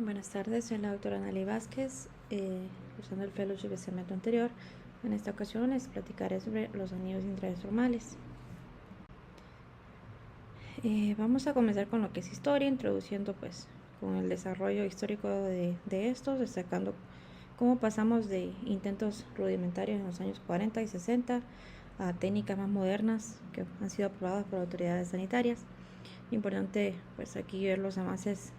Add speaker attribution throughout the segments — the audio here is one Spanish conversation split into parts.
Speaker 1: Buenas tardes, soy la doctora Analí Vázquez, cursando el Fellowship de semestre anterior. En esta ocasión les platicaré sobre los anillos intraestromales. Vamos a comenzar con lo que es historia, introduciendo pues con el desarrollo histórico de estos, destacando cómo pasamos de intentos rudimentarios en los años 40 y 60 a técnicas más modernas que han sido aprobadas por autoridades sanitarias. Importante pues aquí ver los avances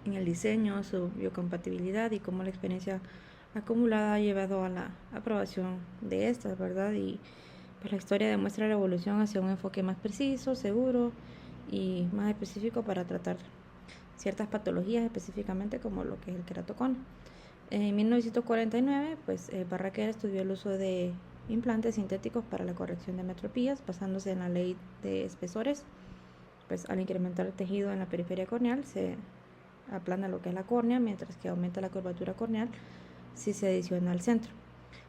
Speaker 1: en el diseño, su biocompatibilidad y cómo la experiencia acumulada ha llevado a la aprobación de estas, ¿verdad? Y pues la historia demuestra la evolución hacia un enfoque más preciso, seguro y más específico para tratar ciertas patologías específicamente como lo que es el queratocono. En 1949, pues Barraquer estudió el uso de implantes sintéticos para la corrección de metropías, basándose en la ley de espesores. Pues al incrementar el tejido en la periferia corneal se aplana lo que es la córnea, mientras que aumenta la curvatura corneal si se adiciona al centro.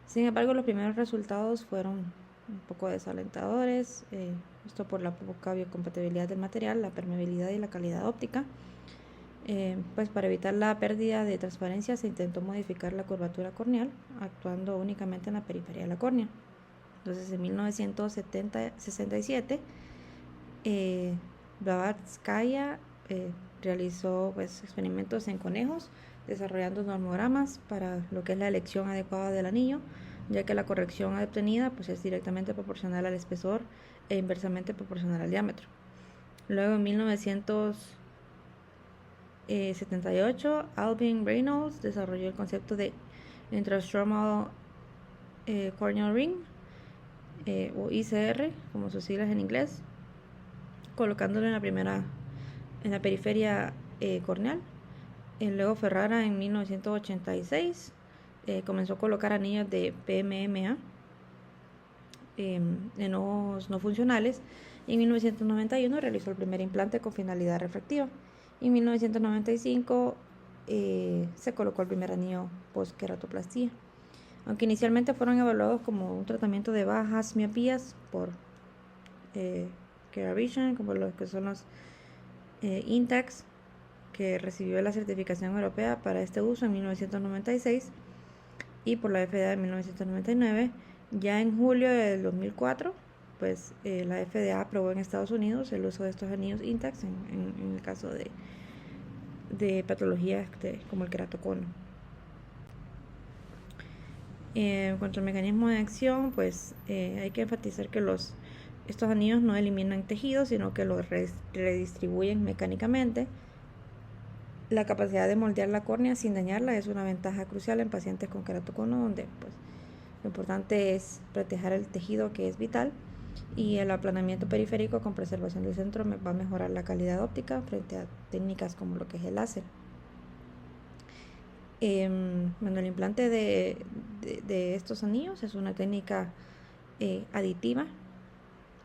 Speaker 1: Sin embargo, los primeros resultados fueron un poco desalentadores, esto por la poca biocompatibilidad del material, la permeabilidad y la calidad óptica. Pues para evitar la pérdida de transparencia se intentó modificar la curvatura corneal actuando únicamente en la periferia de la córnea. Entonces en 1967 Blavatskaya realizó pues experimentos en conejos desarrollando normogramas para lo que es la elección adecuada del anillo, ya que la corrección obtenida pues es directamente proporcional al espesor e inversamente proporcional al diámetro. Luego en 1978 Alvin Reynolds desarrolló el concepto de intrastromal corneal ring o ICR como sus siglas en inglés, colocándolo en la periferia corneal. Luego Ferrara en 1986 comenzó a colocar anillos de PMMA en ojos no funcionales y en 1991 realizó el primer implante con finalidad refractiva. Y en 1995 se colocó el primer anillo post-queratoplastía. Aunque inicialmente fueron evaluados como un tratamiento de bajas miopías por Keravision, como los que son los Intax, que recibió la certificación europea para este uso en 1996 y por la FDA en 1999. Ya en julio del 2004, pues la FDA aprobó en Estados Unidos el uso de estos anillos Intax en el caso de patologías como el queratocono. En cuanto al mecanismo de acción, pues hay que enfatizar que estos anillos no eliminan tejidos, sino que los redistribuyen mecánicamente. La capacidad de moldear la córnea sin dañarla es una ventaja crucial en pacientes con queratocono, donde pues, lo importante es proteger el tejido, que es vital, y el aplanamiento periférico con preservación del centro va a mejorar la calidad óptica frente a técnicas como lo que es el láser. Bueno, el implante de estos anillos es una técnica aditiva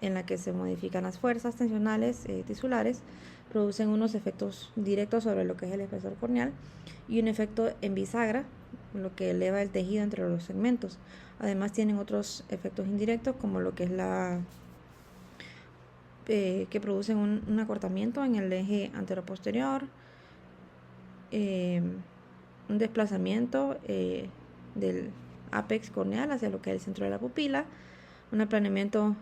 Speaker 1: en la que se modifican las fuerzas tensionales tisulares, producen unos efectos directos sobre lo que es el espesor corneal y un efecto en bisagra, lo que eleva el tejido entre los segmentos. Además tienen otros efectos indirectos como lo que es que producen un acortamiento en el eje anteroposterior, un desplazamiento del ápex corneal hacia lo que es el centro de la pupila, un aplanamiento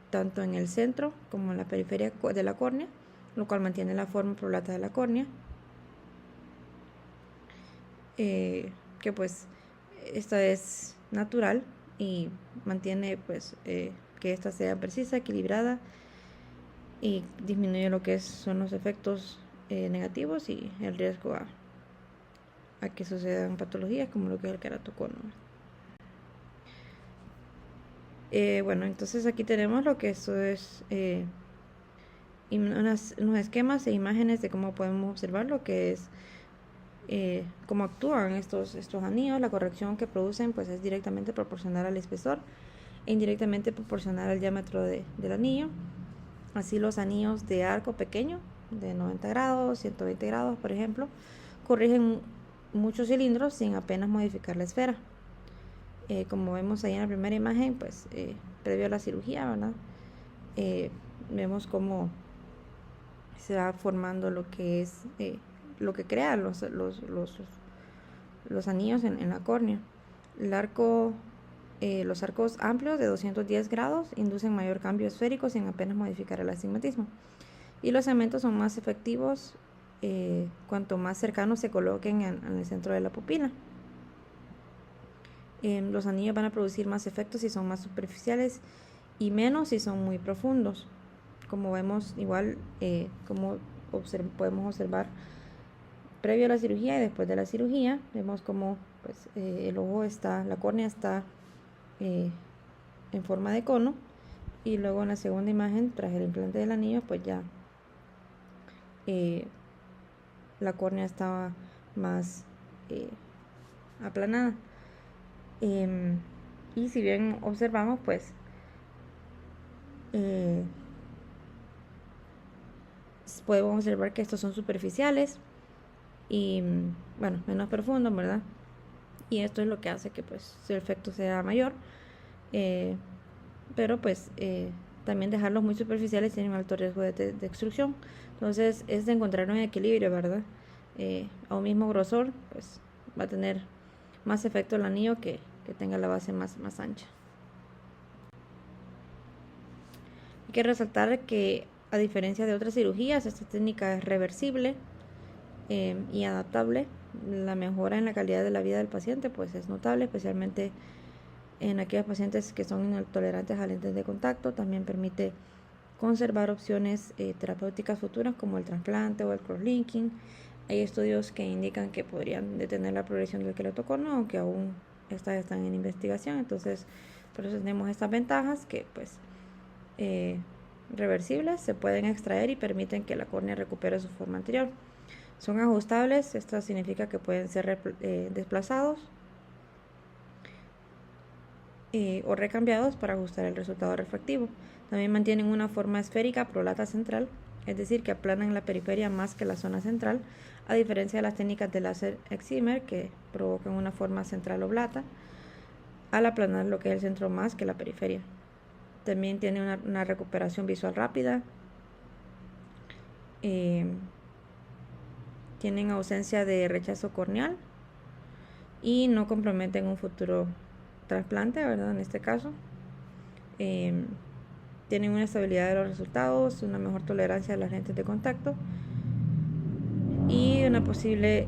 Speaker 1: tanto en el centro como en la periferia de la córnea, lo cual mantiene la forma prolata de la córnea, que pues esta es natural y mantiene pues que esta sea precisa, equilibrada y disminuye lo que son los efectos negativos y el riesgo a que sucedan patologías como lo que es el queratocono. Bueno, entonces aquí tenemos lo que esto es unos esquemas e imágenes de cómo podemos observar lo que es cómo actúan estos anillos. La corrección que producen pues es directamente proporcional al espesor e indirectamente proporcional al diámetro del anillo. Así los anillos de arco pequeño de 90 grados, 120 grados por ejemplo, corrigen muchos cilindros sin apenas modificar la esfera. Como vemos ahí en la primera imagen, pues previo a la cirugía, ¿verdad? Vemos cómo se va formando lo que es lo que crea los anillos en la córnea. Los arcos amplios de 210 grados inducen mayor cambio esférico sin apenas modificar el astigmatismo. Y los segmentos son más efectivos cuanto más cercanos se coloquen en el centro de la pupila. Los anillos van a producir más efectos si son más superficiales y menos si son muy profundos. Como vemos, igual como podemos observar previo a la cirugía y después de la cirugía, vemos como pues, la córnea está en forma de cono, y luego en la segunda imagen, tras el implante del anillo, pues ya la córnea estaba más aplanada. Y si bien observamos, pues podemos observar que estos son superficiales y bueno, menos profundos, ¿verdad? Y esto es lo que hace que pues su efecto sea mayor, pero pues también dejarlos muy superficiales tiene un alto riesgo de extrusión. Entonces es de encontrar un equilibrio, ¿verdad? A un mismo grosor pues va a tener más efecto el anillo que tenga la base más ancha. Hay que resaltar que a diferencia de otras cirugías, esta técnica es reversible y adaptable. La mejora en la calidad de la vida del paciente pues es notable, especialmente en aquellos pacientes que son intolerantes a lentes de contacto. También permite conservar opciones terapéuticas futuras como el trasplante o el crosslinking. Hay estudios que indican que podrían detener la progresión del queratocono, aunque aún estas están en investigación. Entonces, por eso tenemos estas ventajas que pues reversibles, se pueden extraer y permiten que la córnea recupere su forma anterior. Son ajustables, esto significa que pueden ser desplazados o recambiados para ajustar el resultado refractivo. También mantienen una forma esférica prolata central, es decir, que aplanan la periferia más que la zona central, a diferencia de las técnicas de láser excimer que provocan una forma central oblata al aplanar lo que es el centro más que la periferia. También tiene una recuperación visual rápida. Tienen ausencia de rechazo corneal y no comprometen un futuro trasplante, ¿verdad? En este caso. Tienen una estabilidad de los resultados, una mejor tolerancia a las lentes de contacto y una posible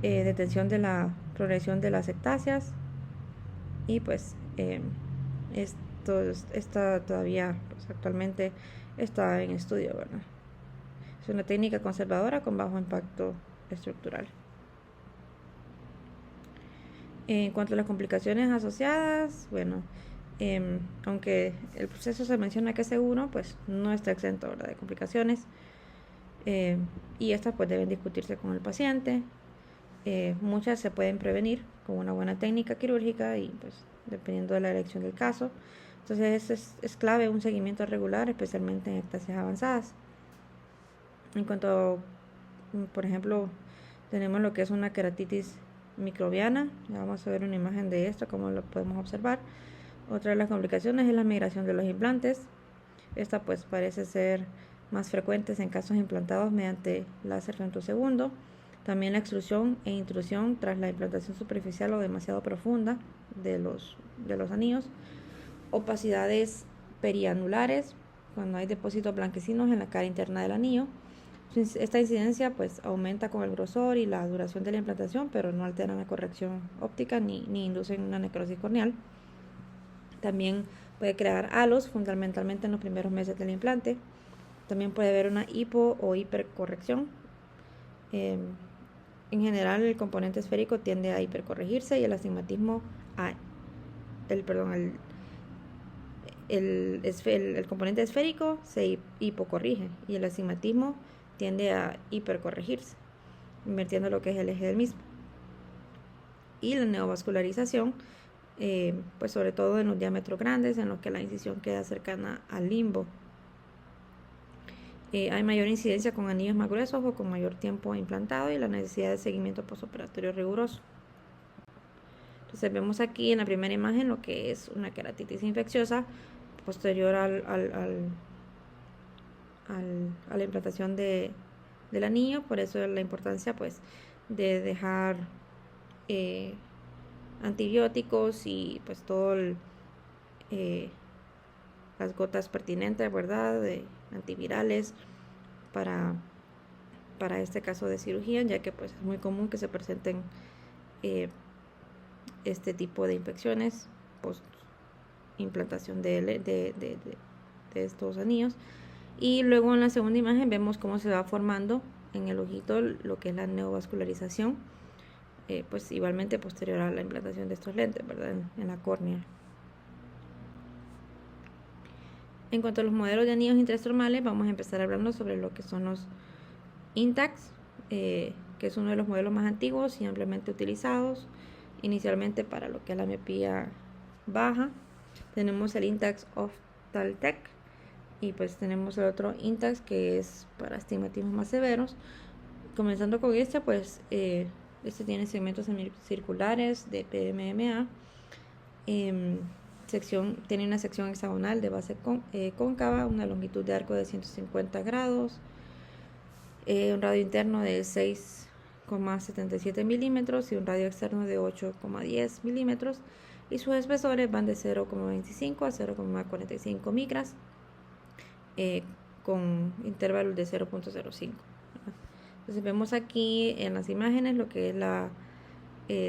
Speaker 1: detención de la progresión de las ectasias. Y pues esto todavía pues, actualmente está en estudio, ¿verdad? Es una técnica conservadora con bajo impacto estructural. En cuanto a las complicaciones asociadas, bueno, aunque el proceso se menciona que es seguro, pues no está exento, ¿verdad?, de complicaciones, y estas pues deben discutirse con el paciente. Muchas se pueden prevenir con una buena técnica quirúrgica y pues dependiendo de la elección del caso. Entonces es clave un seguimiento regular, especialmente en ectasias avanzadas. En cuanto, por ejemplo, tenemos lo que es una queratitis microbiana. Ya vamos a ver una imagen de esto, como lo podemos observar. Otra de las complicaciones es la migración de los implantes. Esta pues parece ser más frecuente en casos implantados mediante láser femtosegundo. También la extrusión e intrusión tras la implantación superficial o demasiado profunda de los anillos. Opacidades perianulares, cuando hay depósitos blanquecinos en la cara interna del anillo. Esta incidencia pues aumenta con el grosor y la duración de la implantación, pero no alteran la corrección óptica ni inducen una necrosis corneal. También puede crear halos, fundamentalmente en los primeros meses del implante. También puede haber una hipo o hipercorrección. En general, el componente esférico tiende a hipercorregirse y el astigmatismo el componente esférico se hipocorrige y el astigmatismo tiende a hipercorregirse, invirtiendo lo que es el eje del mismo. Y la neovascularización, pues sobre todo en los diámetros grandes, en los que la incisión queda cercana al limbo. Hay mayor incidencia con anillos más gruesos o con mayor tiempo implantado y la necesidad de seguimiento postoperatorio riguroso. Entonces vemos aquí en la primera imagen lo que es una queratitis infecciosa posterior a la implantación de del anillo, por eso la importancia pues de dejar antibióticos y pues todo las gotas pertinentes, ¿verdad? De antivirales para este caso de cirugía, ya que pues es muy común que se presenten este tipo de infecciones post implantación de estos anillos. Y luego en la segunda imagen vemos cómo se va formando en el ojito lo que es la neovascularización, pues igualmente posterior a la implantación de estos lentes, ¿verdad? En la córnea. En cuanto a los modelos de anillos intraestromales, vamos a empezar hablando sobre lo que son los Intacs, que es uno de los modelos más antiguos y ampliamente utilizados inicialmente para lo que es la miopía baja. Tenemos el Intacs Ophthaltec y pues tenemos el otro Intacs que es para astigmatismos más severos. Comenzando con este, pues este tiene segmentos semicirculares de PMMA. Tiene una sección hexagonal de base cóncava, una longitud de arco de 150 grados, un radio interno de 6,77 milímetros y un radio externo de 8,10 milímetros, y sus espesores van de 0,25 a 0,45 micras, con intervalos de 0,05. Entonces vemos aquí en las imágenes lo que es la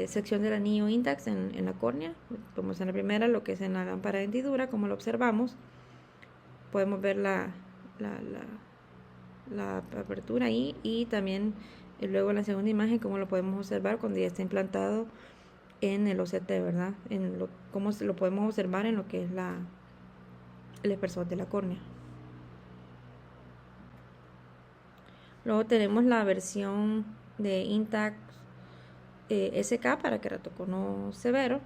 Speaker 1: sección del anillo Intacs en la córnea. Vemos en la primera lo que es en la lámpara de hendidura, como lo observamos. Podemos ver la apertura ahí, y también luego en la segunda imagen como lo podemos observar cuando ya está implantado en el OCT, ¿verdad? Cómo lo podemos observar en lo que es el espesor de la córnea. Luego tenemos la versión de Intacs SK para queratocono severo.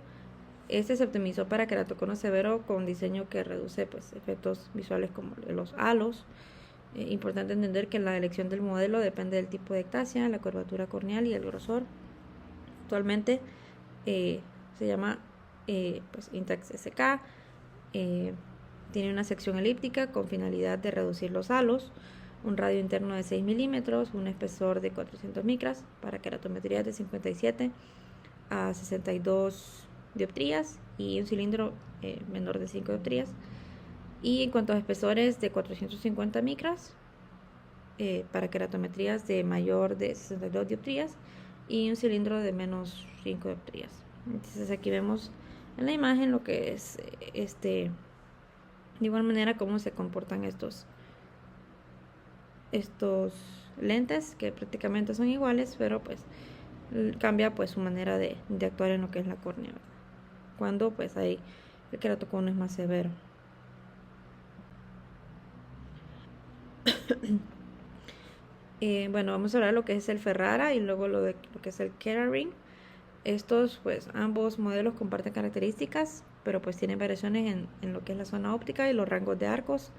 Speaker 1: Este se optimizó para queratocono severo con diseño que reduce pues efectos visuales como los halos. Importante entender que la elección del modelo depende del tipo de ectasia, la curvatura corneal y el grosor. Actualmente se llama pues Intacs SK. Tiene una sección elíptica con finalidad de reducir los halos, un radio interno de 6 milímetros, un espesor de 400 micras para queratometrías de 57 a 62 dioptrías y un cilindro menor de 5 dioptrías. Y en cuanto a espesores, de 450 micras para queratometrías de mayor de 62 dioptrías y un cilindro de menos 5 dioptrías. Entonces aquí vemos en la imagen lo que es de igual manera cómo se comportan estos lentes, que prácticamente son iguales, pero pues cambia pues su manera de actuar en lo que es la córnea, ¿verdad? Cuando pues el queratocono es más severo. Bueno, vamos a hablar de lo que es el Ferrara y luego lo que es el Keraring. Estos pues ambos modelos comparten características, pero pues tienen variaciones en lo que es la zona óptica y los rangos de arcos.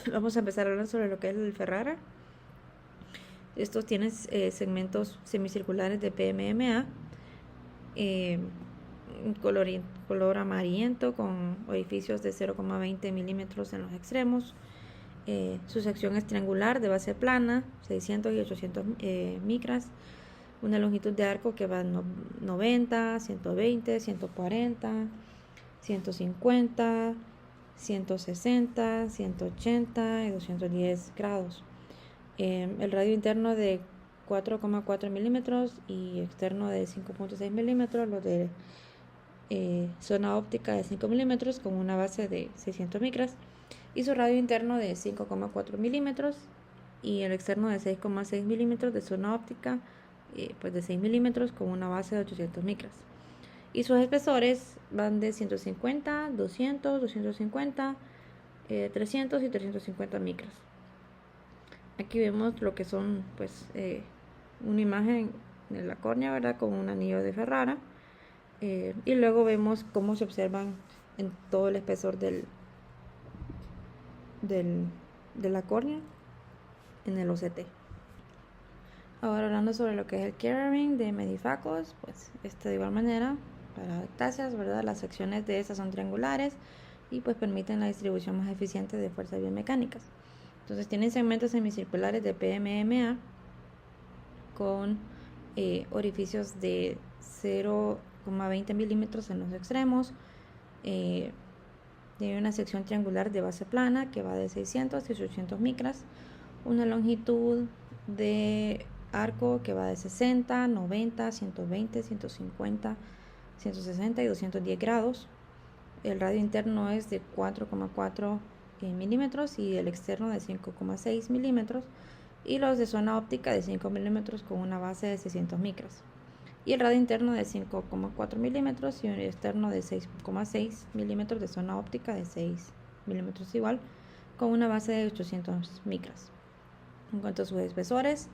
Speaker 1: Vamos a empezar a hablar sobre lo que es el Ferrara. Estos tienen segmentos semicirculares de PMMA, color amarillento con orificios de 0,20 milímetros en los extremos. Su sección es triangular de base plana, 600 y 800 micras, una longitud de arco que va 90, 120, 140, 150, 160, 180 y 210 grados. El radio interno de 4,4 milímetros y externo de 5,6 milímetros, los de zona óptica de 5 milímetros con una base de 600 micras, y su radio interno de 5,4 milímetros y el externo de 6,6 milímetros de zona óptica pues de 6 milímetros con una base de 800 micras. Y sus espesores van de 150, 200, 250, 300 y 350 micras. Aquí vemos lo que son pues una imagen de la córnea, ¿verdad? Con un anillo de Ferrara. Y luego vemos cómo se observan en todo el espesor de la córnea en el OCT. Ahora hablando sobre lo que es el Keraring de Medifacos, pues de igual manera para ectasias, ¿verdad? Las secciones de estas son triangulares y pues permiten la distribución más eficiente de fuerzas biomecánicas. Entonces tienen segmentos semicirculares de PMMA con orificios de 0,20 milímetros en los extremos. Tiene una sección triangular de base plana que va de 600 y 800 micras, una longitud de arco que va de 60, 90, 120, 150, 160 y 210 grados. El radio interno es de 4,4 milímetros y el externo de 5,6 milímetros, y los de zona óptica de 5 milímetros con una base de 600 micras, y el radio interno de 5,4 milímetros y un externo de 6,6 milímetros de zona óptica de 6 milímetros igual, con una base de 800 micras. En cuanto a sus espesores,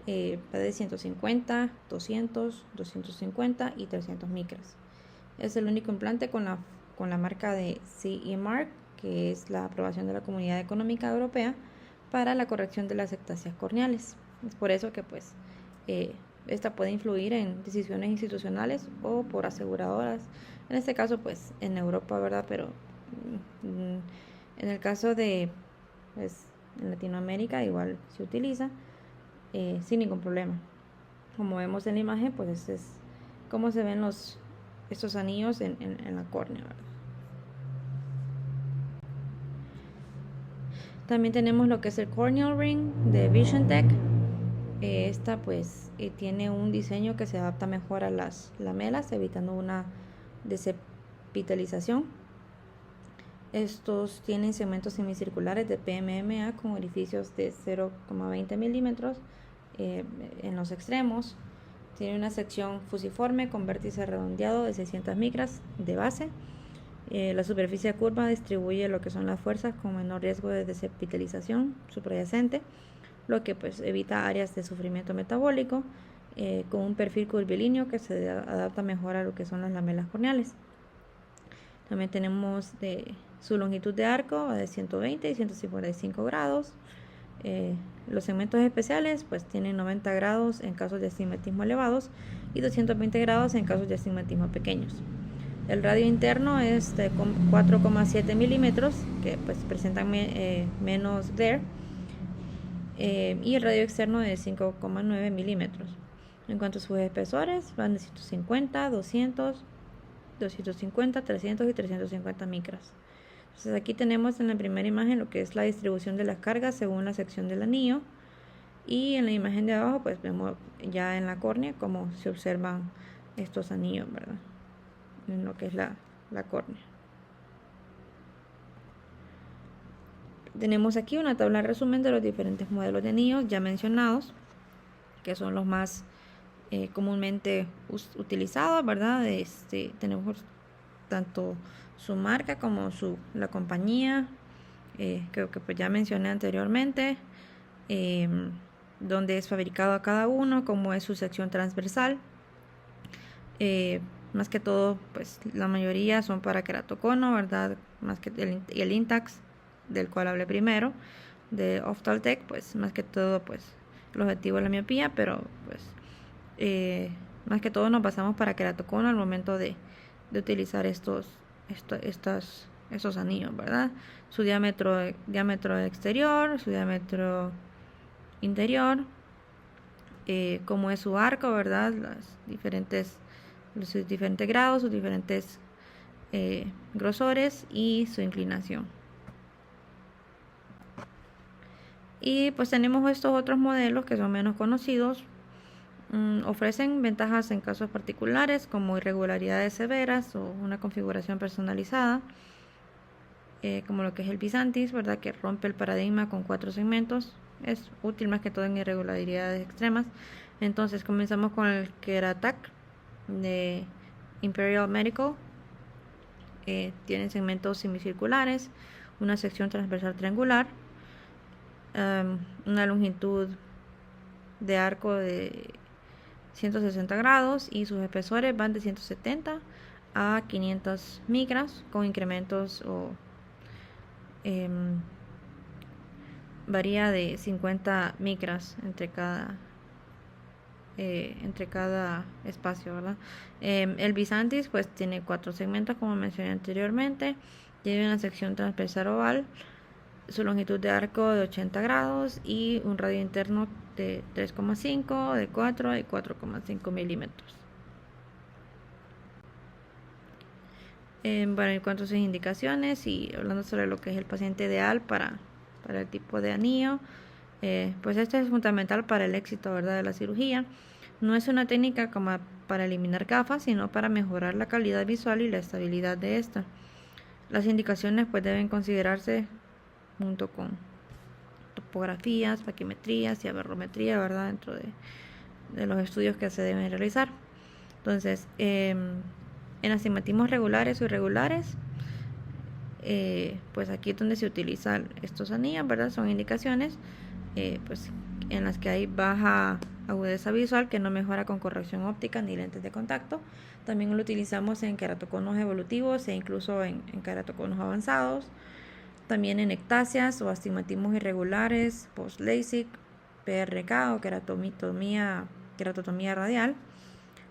Speaker 1: va de 150, 200, 250 y 300 micras. Es el único implante con la marca de CE Mark, que es la aprobación de la Comunidad Económica Europea para la corrección de las ectasias corneales. Es por eso que pues esta puede influir en decisiones institucionales o por aseguradoras, en este caso pues en Europa, ¿verdad? Pero en el caso de pues en Latinoamérica igual se utiliza sin ningún problema. Como vemos en la imagen, pues este es cómo se ven estos anillos en la córnea, ¿verdad? También tenemos lo que es el Corneal Ring de VisionTech. Esta pues tiene un diseño que se adapta mejor a las lamelas, evitando una desepitalización. Estos tienen segmentos semicirculares de PMMA con orificios de 0,20 milímetros en los extremos. Tiene una sección fusiforme con vértice redondeado de 600 micras de base. La superficie curva distribuye lo que son las fuerzas con menor riesgo de desepitalización subyacente, lo que pues evita áreas de sufrimiento metabólico, con un perfil curvilíneo que se adapta mejor a lo que son las lamelas corneales. También tenemos su longitud de arco de 120 y 155 grados. Los segmentos especiales pues tienen 90 grados en casos de astigmatismo elevados y 220 grados en casos de astigmatismo pequeños. El radio interno es de 4,7 milímetros, que pues presentan menos glare, y el radio externo de 5,9 milímetros. En cuanto a sus espesores, van de 150, 200, 250, 300 y 350 micras. Entonces aquí tenemos en la primera imagen lo que es la distribución de las cargas según la sección del anillo, y en la imagen de abajo pues vemos ya en la córnea cómo se observan estos anillos, ¿verdad? En lo que es la córnea. Tenemos aquí una tabla de resumen de los diferentes modelos de anillos ya mencionados, que son los más comúnmente utilizados, ¿verdad? Tenemos tanto su marca como la compañía, creo que pues ya mencioné anteriormente, donde es fabricado a cada uno, como es su sección transversal. Más que todo, pues la mayoría son para queratocono, ¿verdad? Más que el Intax, del cual hablé primero, de Ophthaltech, pues más que todo, pues el objetivo es la miopía, pero pues más que todo nos basamos para queratocono al momento de utilizar estos anillos, ¿verdad? Su diámetro exterior, su diámetro interior, cómo es su arco, ¿verdad? Sus diferentes grados, sus diferentes grosores y su inclinación. Y pues tenemos estos otros modelos que son menos conocidos. Ofrecen ventajas en casos particulares como irregularidades severas o una configuración personalizada, como lo que es el Byzantis, ¿verdad? Que rompe el paradigma con 4 segmentos. Es útil más que todo en irregularidades extremas. Entonces comenzamos con el Keratac de Imperial Medical. Tienen segmentos semicirculares, una sección transversal triangular, una longitud de arco de 160 grados y sus espesores van de 170 a 500 micras con incrementos varía de 50 micras entre cada espacio, ¿verdad? El Byzantis pues tiene 4 segmentos como mencioné anteriormente, tiene una sección transversal oval, su longitud de arco de 80 grados y un radio interno de 3,5, de 4 y 4,5 milímetros. Bueno, en cuanto a sus indicaciones y hablando sobre lo que es el paciente ideal para el tipo de anillo, pues este es fundamental para el éxito, ¿verdad?, de la cirugía. No es una técnica como para eliminar gafas, sino para mejorar la calidad visual y la estabilidad de esta. Las indicaciones pues deben considerarse junto con topografías, paquimetrías y aberrometría, ¿verdad?, dentro de los estudios que se deben realizar. Entonces, en astigmatismos regulares o irregulares, pues aquí es donde se utilizan estos anillos, ¿verdad? Son indicaciones pues en las que hay baja agudeza visual que no mejora con corrección óptica ni lentes de contacto. También lo utilizamos en keratoconos evolutivos e incluso en keratoconos avanzados. También en ectasias o astigmatismos irregulares, post-LASIK, PRK o keratotomía radial.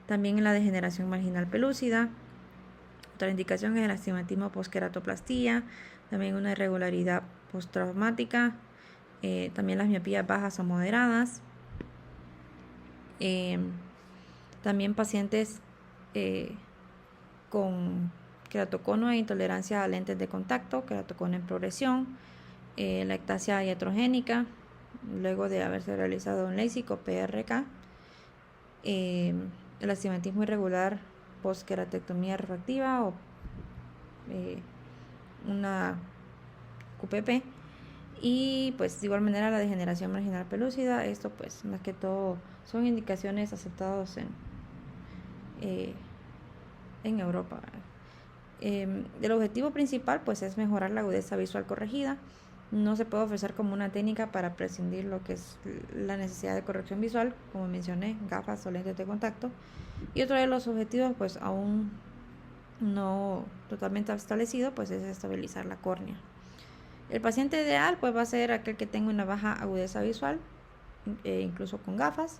Speaker 1: También en la degeneración marginal pelúcida. Otra indicación es el astigmatismo post-queratoplastía, también una irregularidad postraumática, también las miopías bajas o moderadas. También pacientes con keratocono e intolerancia a lentes de contacto, keratocono en progresión, la ectasia iatrogénica, luego de haberse realizado un LASIK o PRK, el astigmatismo irregular post-queratectomía refractiva o una QPP, y pues de igual manera la degeneración marginal pelúcida. Esto pues más que todo son indicaciones aceptadas en Europa. El objetivo principal pues es mejorar la agudeza visual corregida. No se puede ofrecer como una técnica para prescindir lo que es la necesidad de corrección visual, como mencioné, gafas o lentes de contacto. Y otro de los objetivos pues aún no totalmente establecido pues es estabilizar la córnea. El paciente ideal pues va a ser aquel que tenga una baja agudeza visual, incluso con gafas,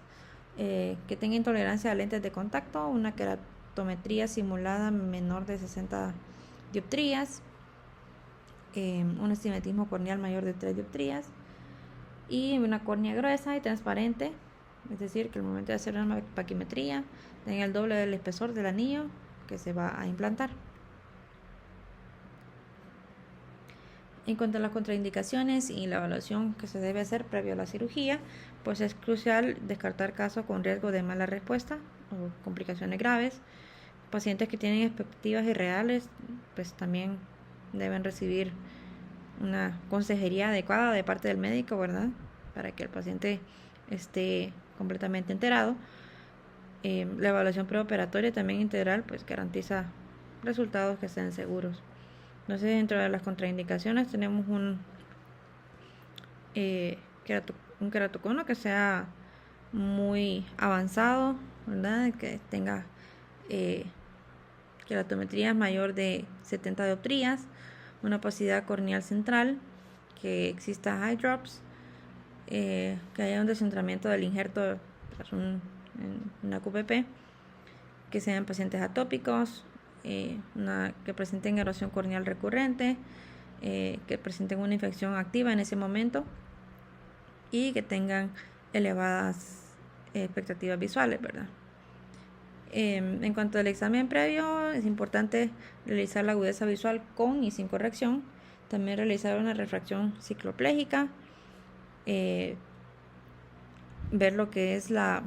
Speaker 1: que tenga intolerancia a lentes de contacto, una keratometría simulada menor de 60 dioptrías, un astigmatismo corneal mayor de 3 dioptrías y una córnea gruesa y transparente, es decir, que al momento de hacer una paquimetría tenga el doble del espesor del anillo que se va a implantar. En cuanto a las contraindicaciones y la evaluación que se debe hacer previo a la cirugía, pues es crucial descartar casos con riesgo de mala respuesta o complicaciones graves. Pacientes que tienen expectativas irreales, pues también deben recibir una consejería adecuada de parte del médico, ¿verdad?, para que el paciente esté completamente enterado. La evaluación preoperatoria también integral pues garantiza resultados que sean seguros. Entonces, dentro de las contraindicaciones tenemos un keratocono que sea muy avanzado, ¿verdad?, que tenga keratometría mayor de 70 dioptrías, una opacidad corneal central, que exista eye drops, que haya un descentramiento del injerto en una QPP, que sean pacientes atópicos, que presenten erosión corneal recurrente, que presenten una infección activa en ese momento y que tengan elevadas expectativas visuales, ¿verdad? En cuanto al examen previo, es importante realizar la agudeza visual con y sin corrección, también realizar una refracción cicloplégica, ver lo que es la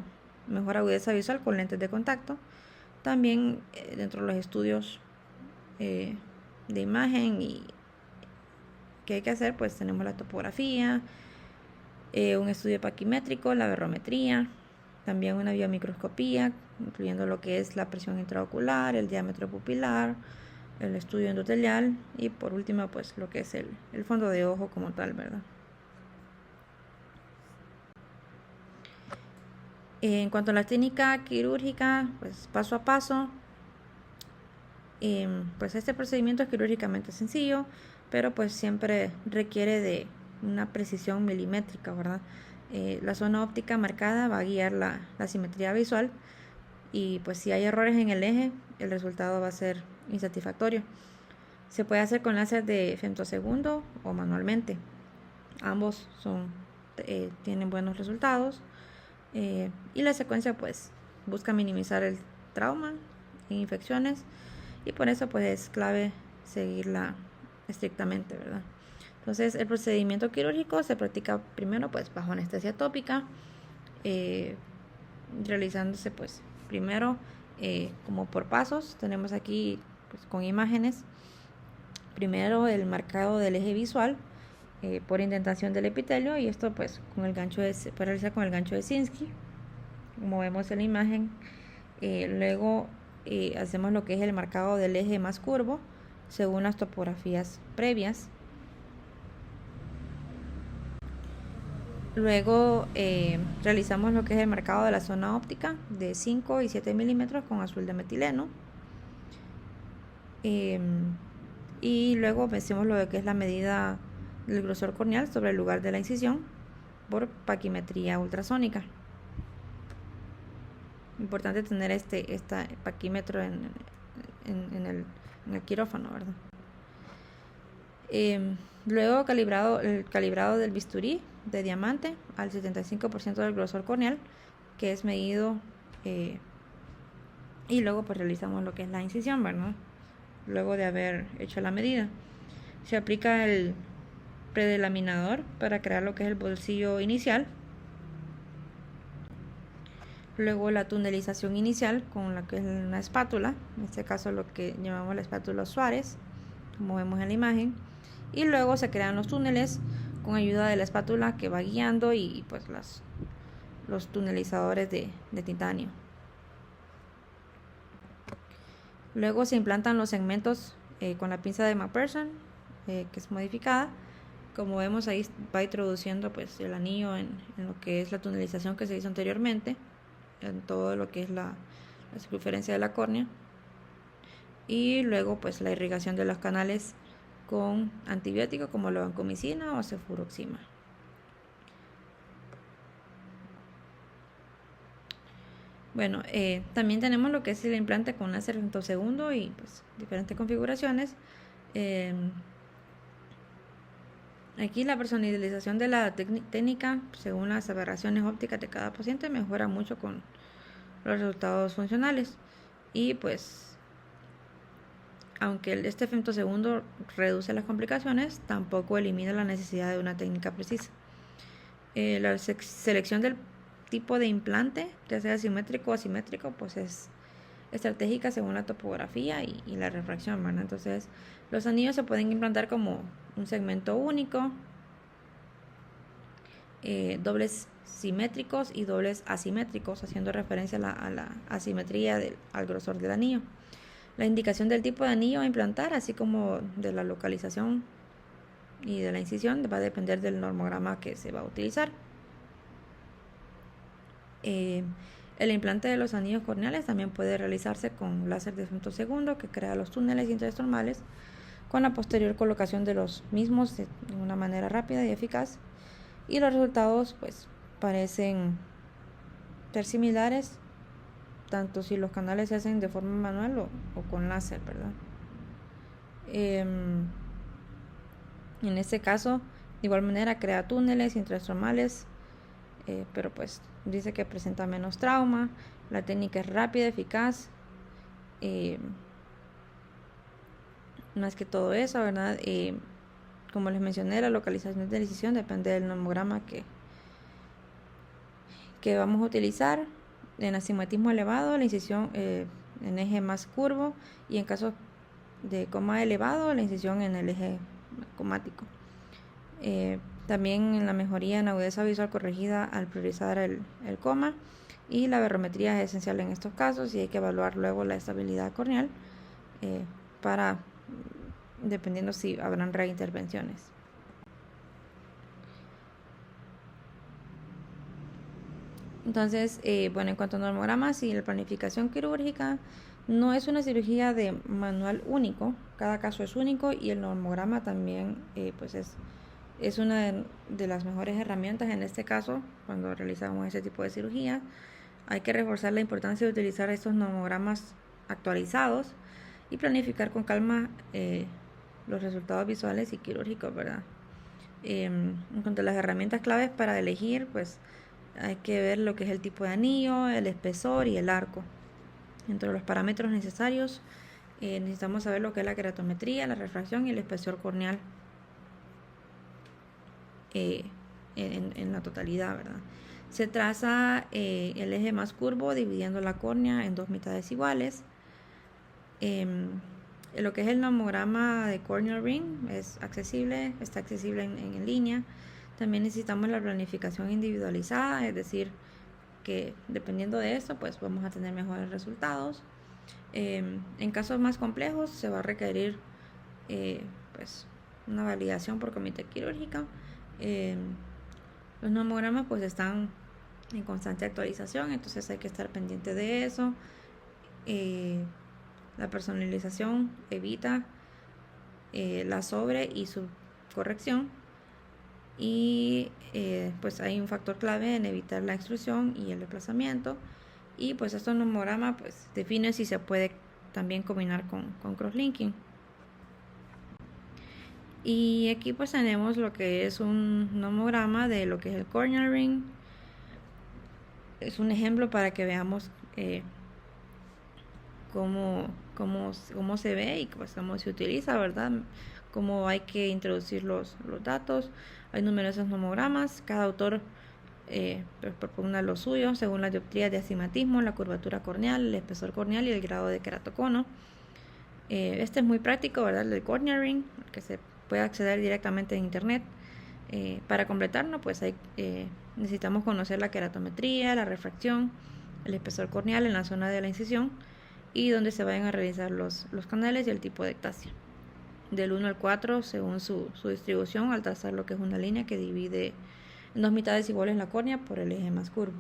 Speaker 1: mejor agudeza visual con lentes de contacto. También dentro de los estudios de imagen y que hay que hacer, pues tenemos la topografía, un estudio paquimétrico, la aberrometría, también una biomicroscopía, incluyendo lo que es la presión intraocular, el diámetro pupilar, el estudio endotelial y por último pues lo que es el fondo de ojo como tal, ¿verdad? En cuanto a la técnica quirúrgica, pues paso a paso, pues este procedimiento es quirúrgicamente sencillo, pero pues siempre requiere de una precisión milimétrica, ¿verdad? La zona óptica marcada va a guiar la simetría visual y pues si hay errores en el eje, el resultado va a ser insatisfactorio. Se puede hacer con láser de femtosegundo o manualmente. ambos tienen buenos resultados, y la secuencia pues busca minimizar el trauma e infecciones, y por eso pues es clave seguirla estrictamente, ¿verdad? Entonces el procedimiento quirúrgico se practica primero pues bajo anestesia tópica, realizándose pues primero como por pasos. Tenemos aquí pues con imágenes. Primero el marcado del eje visual por indentación del epitelio, y esto pues con el gancho puede realizar con el gancho de Sinskey, como vemos en la imagen. Luego hacemos lo que es el marcado del eje más curvo según las topografías previas. Luego realizamos lo que es el marcado de la zona óptica de 5 y 7 milímetros con azul de metileno. Y luego hacemos lo que es la medida del grosor corneal sobre el lugar de la incisión por paquimetría ultrasónica. Importante tener este paquímetro en el quirófano, ¿verdad? Luego el calibrado del bisturí de diamante al 75% del grosor corneal, que es medido, y luego pues realizamos lo que es la incisión, ¿verdad? Luego de haber hecho la medida, se aplica el predelaminador para crear lo que es el bolsillo inicial. Luego la tunelización inicial con la que es una espátula, en este caso lo que llamamos la espátula Suárez, como vemos en la imagen. Y luego se crean los túneles con ayuda de la espátula que va guiando, y pues los tunelizadores de titanio. Luego se implantan los segmentos con la pinza de McPherson, que es modificada. Como vemos, ahí va introduciendo pues el anillo en lo que es la tunelización que se hizo anteriormente, en todo lo que es la circunferencia de la córnea. Y luego pues la irrigación de los canales con antibióticos como la vancomicina o cefuroxima. Bueno, también tenemos lo que es el implante con láser femtosegundo y pues diferentes configuraciones. Aquí la personalización de la técnica según las aberraciones ópticas de cada paciente mejora mucho con los resultados funcionales. Y pues aunque este femtosegundo reduce las complicaciones, tampoco elimina la necesidad de una técnica precisa. La selección del tipo de implante, ya sea simétrico o asimétrico, pues es estratégica según la topografía y la refracción, ¿verdad? Entonces los anillos se pueden implantar como un segmento único, dobles simétricos y dobles asimétricos, haciendo referencia a la asimetría al grosor del anillo. La indicación del tipo de anillo a implantar, así como de la localización y de la incisión, va a depender del normograma que se va a utilizar. El implante de los anillos corneales también puede realizarse con láser de femtosegundo, que crea los túneles interestromales con la posterior colocación de los mismos de una manera rápida y eficaz, y los resultados pues parecen ser similares tanto si los canales se hacen de forma manual o con láser, ¿verdad? En este caso, de igual manera, crea túneles interestromales, pero pues dice que presenta menos trauma. La técnica es rápida, eficaz. Más que todo eso, ¿verdad? Como les mencioné, la localización de la incisión depende del normograma que vamos a utilizar. En astigmatismo elevado, la incisión en eje más curvo, y en caso de coma elevado, la incisión en el eje comático. También en la mejoría en agudeza visual corregida al priorizar el coma, y la barometría es esencial en estos casos, y hay que evaluar luego la estabilidad corneal dependiendo si habrán reintervenciones. Entonces, bueno, en cuanto a normogramas y la planificación quirúrgica, no es una cirugía de manual único, cada caso es único, y el normograma también pues es una de las mejores herramientas en este caso cuando realizamos ese tipo de cirugía. Hay que reforzar la importancia de utilizar estos normogramas actualizados y planificar con calma los resultados visuales y quirúrgicos, ¿verdad? En cuanto a las herramientas claves para elegir, pues hay que ver lo que es el tipo de anillo, el espesor y el arco. Entre los parámetros necesarios, necesitamos saber lo que es la keratometría, la refracción y el espesor corneal en la totalidad, ¿verdad? Se traza el eje más curvo dividiendo la córnea en dos mitades iguales. Lo que es el nomograma de corneal ring es accesible, está accesible en línea. También necesitamos la planificación individualizada, es decir, que dependiendo de esto, pues vamos a tener mejores resultados. En casos más complejos se va a requerir pues una validación por comité quirúrgica. Los nomogramas pues están en constante actualización, entonces hay que estar pendiente de eso. La personalización evita la sobre y subcorrección, y pues hay un factor clave en evitar la extrusión y el desplazamiento, y pues estos nomogramas pues define si se puede también combinar con crosslinking. Y aquí pues tenemos lo que es un nomograma de lo que es el corneal ring. Es un ejemplo para que veamos cómo se ve y pues cómo se utiliza, ¿verdad? Cómo hay que introducir los datos. Hay numerosos nomogramas, cada autor pues propugna lo suyo según las dioptrías de astigmatismo, la curvatura corneal, el espesor corneal y el grado de keratocono. Este es muy práctico, ¿verdad? El del corneal ring, que se puede acceder directamente en internet. Para completarlo, pues necesitamos conocer la keratometría, la refracción, el espesor corneal en la zona de la incisión y donde se vayan a realizar los canales y el tipo de ectasia. Del 1 al 4 según su distribución, al trazar lo que es una línea que divide en dos mitades iguales la córnea por el eje más curvo.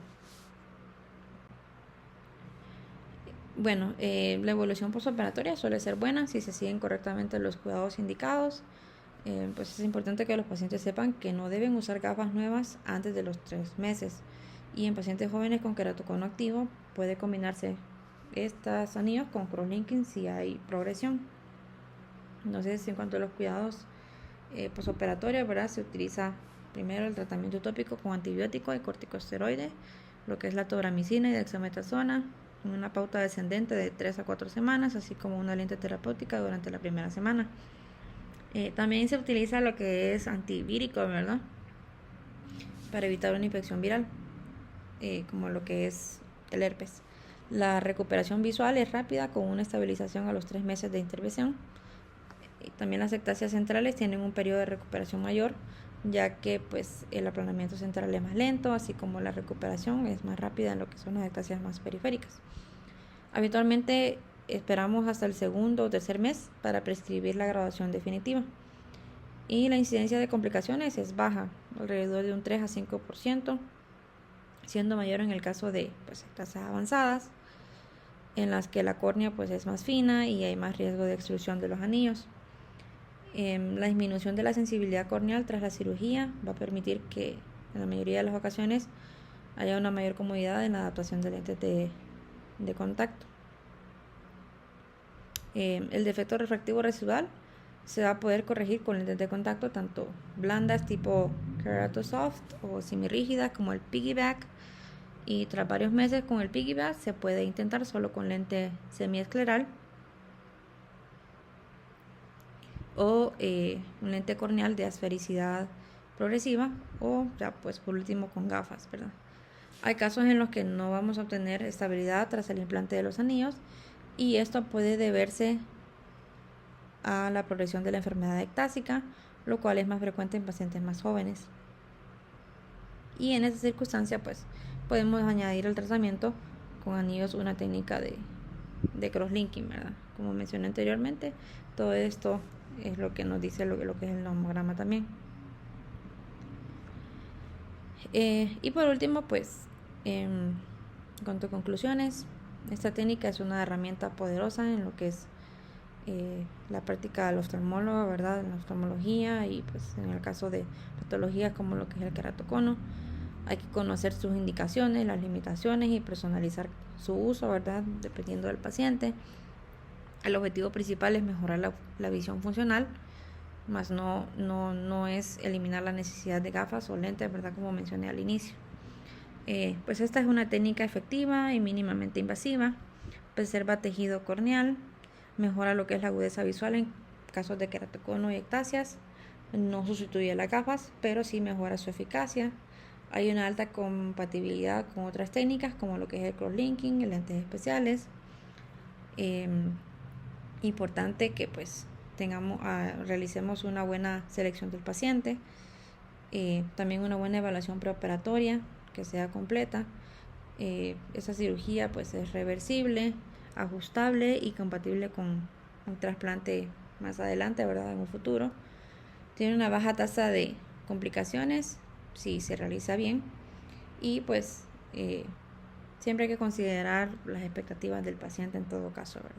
Speaker 1: Bueno, la evolución postoperatoria suele ser buena si se siguen correctamente los cuidados indicados. Pues es importante que los pacientes sepan que no deben usar gafas nuevas antes de los 3 meses. Y en pacientes jóvenes con keratocono activo puede combinarse estos anillos con crosslinking si hay progresión. Entonces, en cuanto a los cuidados postoperatorios, ¿verdad? Se utiliza primero el tratamiento tópico con antibiótico y corticosteroides, lo que es la tobramicina y dexametasona, con una pauta descendente de 3 a 4 semanas, así como una lente terapéutica durante la primera semana. También se utiliza lo que es antivírico, ¿verdad? Para evitar una infección viral, como lo que es el herpes. La recuperación visual es rápida con una estabilización a los 3 meses de intervención. También las ectasias centrales tienen un periodo de recuperación mayor, ya que pues el aplanamiento central es más lento, así como la recuperación es más rápida en lo que son las ectasias más periféricas. Habitualmente esperamos hasta el segundo o tercer mes para prescribir la graduación definitiva. Y la incidencia de complicaciones es baja, alrededor de un 3 a 5%, siendo mayor en el caso de pues, ectasias avanzadas, en las que la córnea pues, es más fina y hay más riesgo de extrusión de los anillos. La disminución de la sensibilidad corneal tras la cirugía va a permitir que en la mayoría de las ocasiones haya una mayor comodidad en la adaptación de lentes de contacto. El defecto refractivo residual se va a poder corregir con lentes de contacto tanto blandas tipo Keratosoft o semirrígidas como el piggyback, y tras varios meses con el piggyback se puede intentar solo con lente semiescleral o un lente corneal de asfericidad progresiva, o ya pues por último con gafas, ¿verdad? Hay casos en los que no vamos a obtener estabilidad tras el implante de los anillos, y esto puede deberse a la progresión de la enfermedad ectásica, lo cual es más frecuente en pacientes más jóvenes. Y en esa circunstancia pues podemos añadir al tratamiento con anillos una técnica de crosslinking, ¿verdad? Como mencioné anteriormente, todo esto es lo que nos dice lo que es el nomograma también. Y por último, pues en cuanto a conclusiones, esta técnica es una herramienta poderosa en lo que es la práctica del oftalmólogo, ¿verdad? En la oftalmología, y pues en el caso de patologías como lo que es el keratocono, hay que conocer sus indicaciones, las limitaciones y personalizar su uso, ¿verdad? Dependiendo del paciente. El objetivo principal es mejorar la visión funcional más no es eliminar la necesidad de gafas o lentes, ¿verdad? Como mencioné al inicio. Pues esta es una técnica efectiva y mínimamente invasiva. Preserva tejido corneal, mejora lo que es la agudeza visual en casos de queratocono y ectasias. No sustituye las gafas, pero sí mejora su eficacia. Hay una alta compatibilidad con otras técnicas como lo que es el crosslinking, lentes especiales. Importante que pues realicemos una buena selección del paciente, también una buena evaluación preoperatoria que sea completa. Esa cirugía pues es reversible, ajustable y compatible con un trasplante más adelante, ¿verdad? En un futuro. Tiene una baja tasa de complicaciones si se realiza bien y pues siempre hay que considerar las expectativas del paciente en todo caso, ¿verdad?